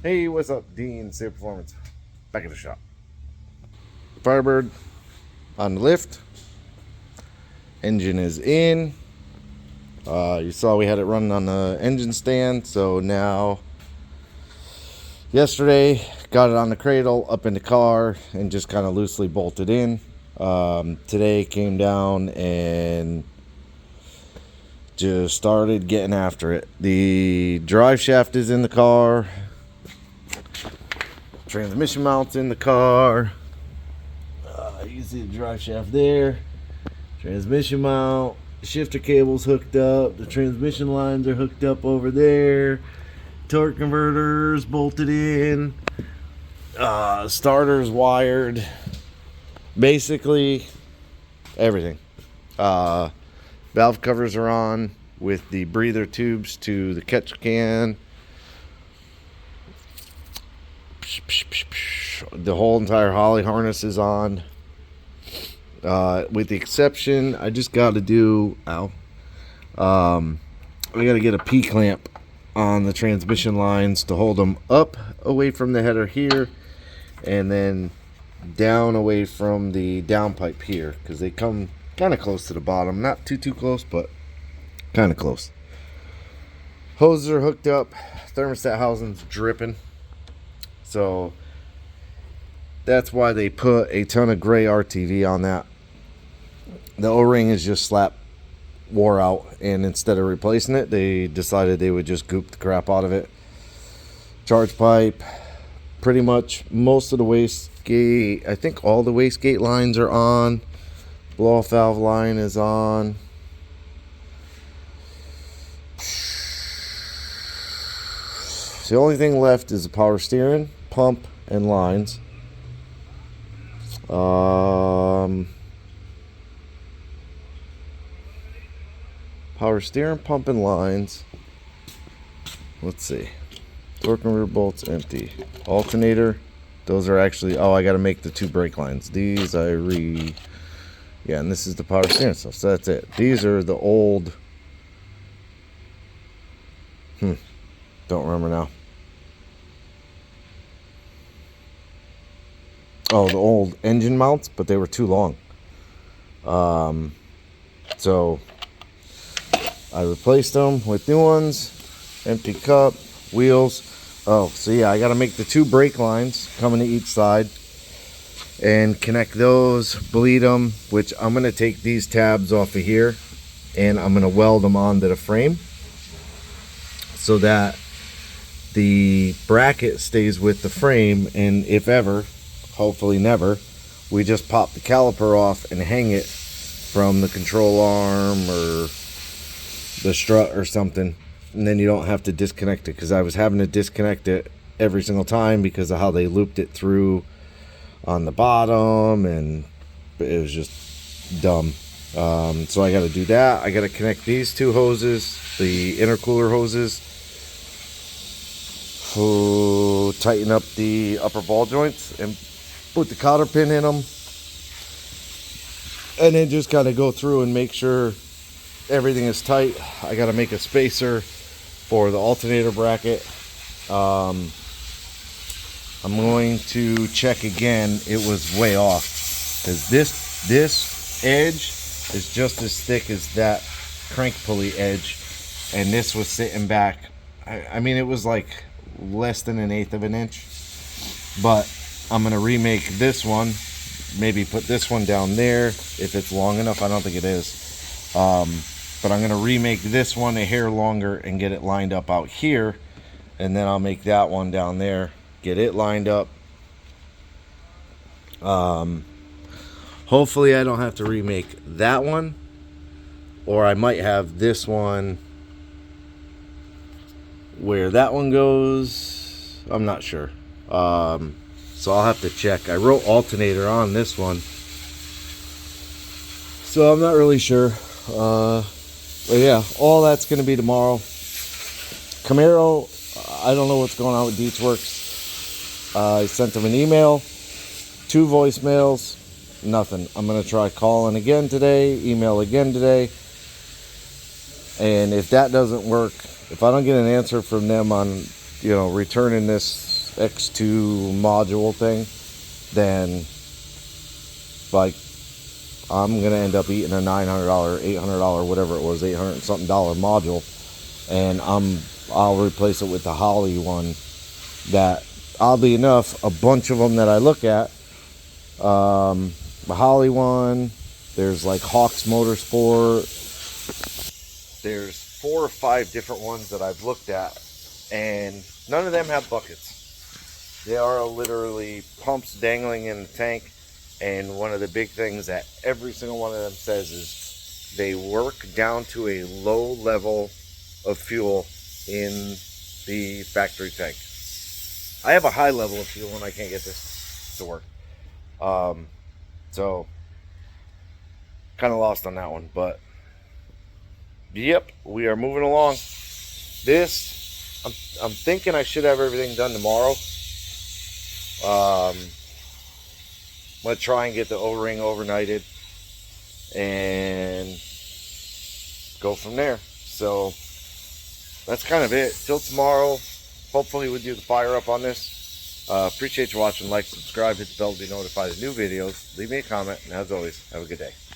Hey, what's up? Dean, Safe Performance. Back at the shop. Firebird on the lift. Engine is in. You saw we had it running on the engine stand, so now yesterday got it on the cradle, up in the car, and just kind of loosely bolted in. Today came down and just started getting after it. The drive shaft is in the car. Transmission mount's in the car. You can see the drive shaft there. Transmission mount. Shifter cable's hooked up. The transmission lines are hooked up over there. Torque converter's bolted in. Starter's wired. Basically, everything. Valve covers are on with the breather tubes to the catch can. The whole entire Holly harness is on. With the exception, I just got to do, I got to get a P-clamp on the transmission lines to hold them up away from the header here and then down away from the downpipe here, because they come kind of close to the bottom. Not too close, but kind of close. Hoses are hooked up. Thermostat housing's dripping. So that's why they put a ton of gray RTV on that. The O-ring is just slap wore out, and instead of replacing it, they decided they would just goop the crap out of it. Charge pipe, pretty much most of the wastegate, I think all the wastegate lines are on. Blow-off valve line is on. The only thing left is the power steering, pump, and lines. Power steering, pump, and lines. Let's see. Torque converter bolts empty. Alternator. Those are actually, I got to make the 2 brake lines. These yeah, and this is the power steering stuff. So that's it. These are the old. Don't remember now. Oh, the old engine mounts, but they were too long. So I replaced them with new ones. Empty cup, wheels. Oh, so yeah, I got to make the 2 brake lines coming to each side and connect those, bleed them, which I'm going to take these tabs off of here and I'm going to weld them onto the frame so that the bracket stays with the frame, and if ever, hopefully never, we just pop the caliper off and hang it from the control arm or the strut or something, and then you don't have to disconnect it, because I was having to disconnect it every single time because of how they looped it through on the bottom, and it was just dumb. So I got to do that. I got to connect these 2 hoses, the intercooler hoses, to tighten up the upper ball joints and put the cotter pin in them, and then just kind of go through and make sure everything is tight. I got to make a spacer for the alternator bracket. I'm going to check again. It was way off, because this edge is just as thick as that crank pulley edge, and this was sitting back, I mean, it was like less than 1/8 of an inch. But I'm gonna remake this one, maybe put this one down there if it's long enough. I don't think it is, but I'm gonna remake this one a hair longer and get it lined up out here, and then I'll make that one down there, get it lined up. Hopefully I don't have to remake that one, or I might have this one where that one goes. I'm not sure. So I'll have to check. I wrote alternator on this one, so I'm not really sure. But yeah, all that's going to be tomorrow. Camaro, I don't know what's going on with Dietz Works. I sent them an email, 2 voicemails, nothing. I'm going to try calling again today, email again today. And if that doesn't work, if I don't get an answer from them on, returning this X2 module thing, then like I'm gonna end up eating a $900, $800, whatever it was, $800 something module, and I'll replace it with the Holly one. That, oddly enough, a bunch of them that I look at, the Holly one, there's like Hawks Motorsport, there's 4 or 5 different ones that I've looked at, and none of them have buckets. They are literally pumps dangling in the tank. And one of the big things that every single one of them says is they work down to a low level of fuel in the factory tank. I have a high level of fuel and I can't get this to work. So kind of lost on that one, but yep, we are moving along. This, I'm thinking I should have everything done tomorrow. I'm going to try and get the O-ring overnighted and go from there. So that's kind of it. Till tomorrow, hopefully we'll do the fire up on this. Appreciate you watching. Like, subscribe, hit the bell to be notified of new videos. Leave me a comment, and as always, have a good day.